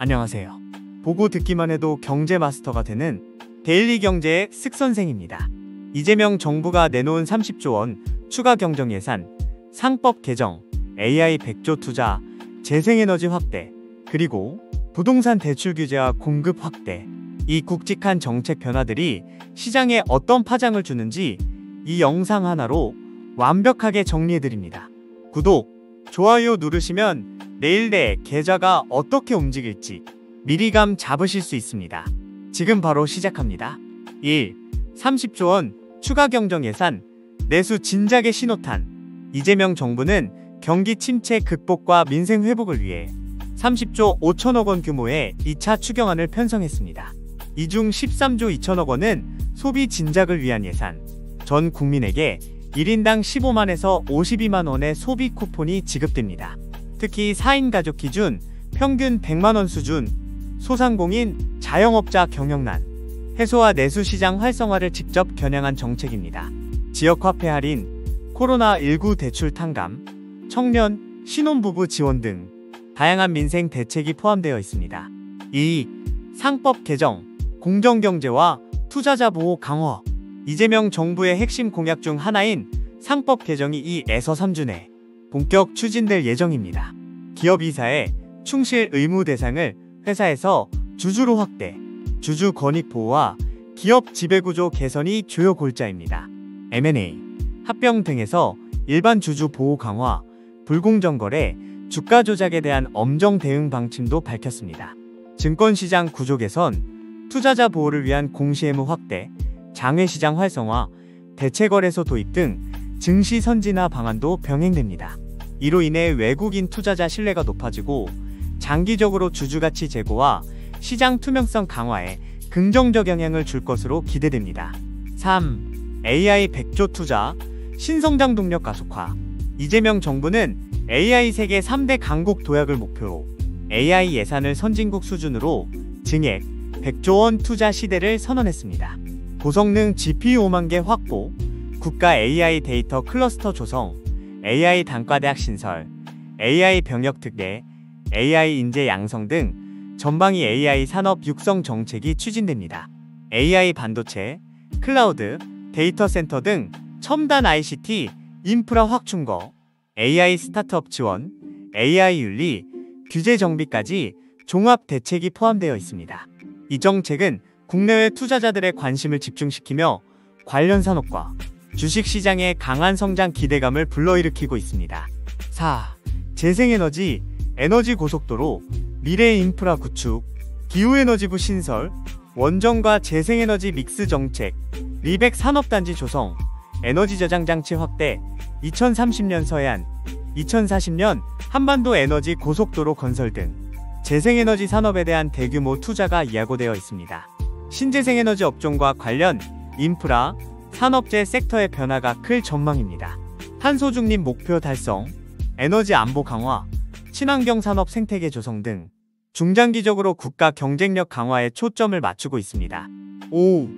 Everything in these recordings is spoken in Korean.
안녕하세요. 보고 듣기만 해도 경제 마스터가 되는 데일리 경제의 쓱선생입니다. 이재명 정부가 내놓은 30조 원 추가 경정 예산, 상법 개정, AI 100조 투자, 재생에너지 확대, 그리고 부동산 대출 규제와 공급 확대, 이 굵직한 정책 변화들이 시장에 어떤 파장을 주는지 이 영상 하나로 완벽하게 정리해드립니다. 구독, 좋아요 누르시면 내일 내 계좌가 어떻게 움직일지 미리감 잡으실 수 있습니다. 지금 바로 시작합니다. 1. 30조 원 추가 경정 예산, 내수 진작의 신호탄. 이재명 정부는 경기 침체 극복과 민생 회복을 위해 30조 5천억 원 규모의 2차 추경안을 편성했습니다. 이 중 13조 2천억 원은 소비 진작을 위한 예산, 전 국민에게 1인당 15만에서 52만 원의 소비 쿠폰이 지급됩니다. 특히 4인 가족 기준 평균 100만 원 수준, 소상공인, 자영업자 경영난, 해소와 내수 시장 활성화를 직접 겨냥한 정책입니다. 지역화폐 할인, 코로나19 대출 탕감, 청년, 신혼부부 지원 등 다양한 민생 대책이 포함되어 있습니다. 2. 상법 개정, 공정경제와 투자자 보호 강화. 이재명 정부의 핵심 공약 중 하나인 상법 개정이 2에서 3주 내 본격 추진될 예정입니다. 기업 이사의 충실 의무 대상을 회사에서 주주로 확대, 주주 권익 보호와 기업 지배구조 개선이 주요 골자입니다. M&A, 합병 등에서 일반 주주 보호 강화, 불공정 거래, 주가 조작에 대한 엄정 대응 방침도 밝혔습니다. 증권시장 구조 개선, 투자자 보호를 위한 공시의무 확대, 장외시장 활성화, 대체거래소 도입 등 증시 선진화 방안도 병행됩니다. 이로 인해 외국인 투자자 신뢰가 높아지고 장기적으로 주주가치 제고와 시장 투명성 강화에 긍정적 영향을 줄 것으로 기대됩니다. 3. AI 100조 투자, 신성장 동력 가속화. 이재명 정부는 AI 세계 3대 강국 도약을 목표로 AI 예산을 선진국 수준으로 증액 100조 원 투자 시대를 선언했습니다. 고성능 GPU 5만 개 확보, 국가 AI 데이터 클러스터 조성, AI 단과대학 신설, AI 병역 특례, AI 인재 양성 등 전방위 AI 산업 육성 정책이 추진됩니다. AI 반도체, 클라우드, 데이터 센터 등 첨단 ICT, 인프라 확충거, AI 스타트업 지원, AI 윤리, 규제 정비까지 종합 대책이 포함되어 있습니다. 이 정책은 국내외 투자자들의 관심을 집중시키며 관련 산업과 주식시장의 강한 성장 기대감을 불러일으키고 있습니다. 4. 재생에너지, 에너지 고속도로, 미래 인프라 구축, 기후에너지부 신설, 원전과 재생에너지 믹스 정책, 리백 산업단지 조성, 에너지 저장 장치 확대, 2030년 서해안, 2040년 한반도 에너지 고속도로 건설 등 재생에너지 산업에 대한 대규모 투자가 예고되어 있습니다. 신재생에너지 업종과 관련 인프라, 산업재 섹터의 변화가 클 전망입니다. 탄소 중립 목표 달성, 에너지 안보 강화, 친환경 산업 생태계 조성 등 중장기적으로 국가 경쟁력 강화에 초점을 맞추고 있습니다. 5.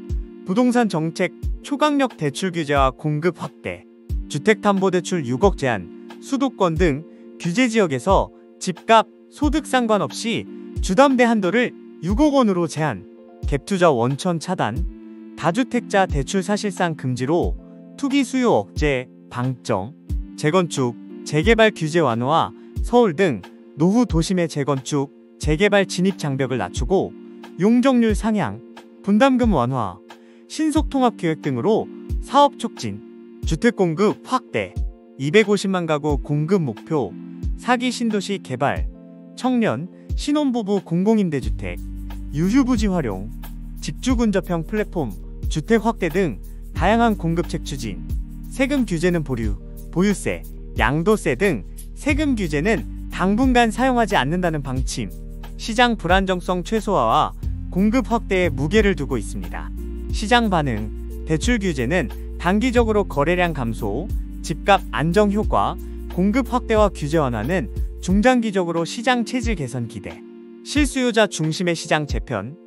부동산 정책, 초강력 대출 규제와 공급 확대, 주택담보대출 6억 제한, 수도권 등 규제지역에서 집값, 소득 상관없이 주담대 한도를 6억 원으로 제한, 갭투자 원천 차단, 다주택자 대출 사실상 금지로 투기 수요 억제, 방점, 재건축, 재개발 규제 완화와 서울 등 노후 도심의 재건축, 재개발 진입 장벽을 낮추고 용적률 상향, 분담금 완화, 신속통합계획 등으로 사업 촉진, 주택 공급 확대, 250만 가구 공급 목표, 사기 신도시 개발, 청년, 신혼부부 공공임대주택, 유휴부지 활용, 집주근접형 플랫폼, 주택 확대 등 다양한 공급책 추진, 세금 규제는 보류, 보유세, 양도세 등 세금 규제는 당분간 사용하지 않는다는 방침, 시장 불안정성 최소화와 공급 확대에 무게를 두고 있습니다. 시장 반응, 대출 규제는 단기적으로 거래량 감소, 집값 안정 효과, 공급 확대와 규제 완화는 중장기적으로 시장 체질 개선 기대, 실수요자 중심의 시장 재편,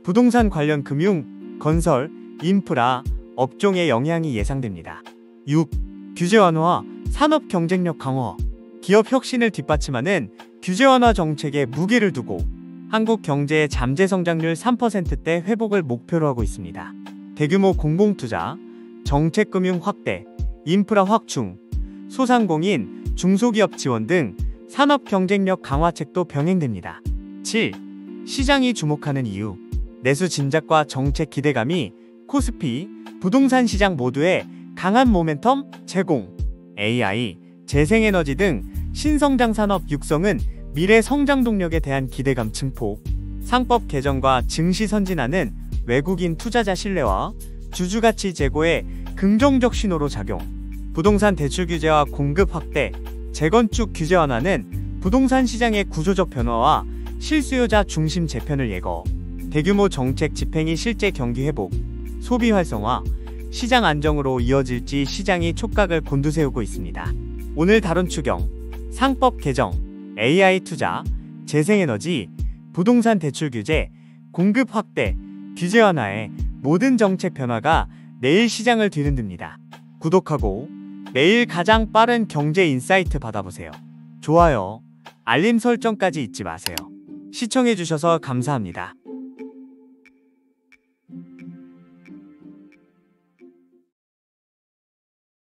부동산 관련 금융, 건설, 인프라, 업종의 영향이 예상됩니다. 6. 규제 완화, 산업 경쟁력 강화. 기업 혁신을 뒷받침하는 규제 완화 정책에 무게를 두고 한국 경제의 잠재 성장률 3%대 회복을 목표로 하고 있습니다. 대규모 공공투자, 정책금융 확대, 인프라 확충, 소상공인, 중소기업 지원 등 산업 경쟁력 강화책도 병행됩니다. 7. 시장이 주목하는 이유. 내수 진작과 정책 기대감이 코스피, 부동산 시장 모두에 강한 모멘텀 제공. AI, 재생에너지 등 신성장 산업 육성은 미래 성장 동력에 대한 기대감 증폭. 상법 개정과 증시 선진화는 외국인 투자자 신뢰와 주주가치 제고에 긍정적 신호로 작용. 부동산 대출 규제와 공급 확대, 재건축 규제 완화는 부동산 시장의 구조적 변화와 실수요자 중심 재편을 예고. 대규모 정책 집행이 실제 경기 회복, 소비 활성화, 시장 안정으로 이어질지 시장이 촉각을 곤두세우고 있습니다. 오늘 다룬 추경, 상법 개정, AI 투자, 재생에너지, 부동산 대출 규제, 공급 확대, 규제 완화의 모든 정책 변화가 내일 시장을 뒤흔듭니다. 구독하고 매일 가장 빠른 경제 인사이트 받아보세요. 좋아요, 알림 설정까지 잊지 마세요. 시청해주셔서 감사합니다.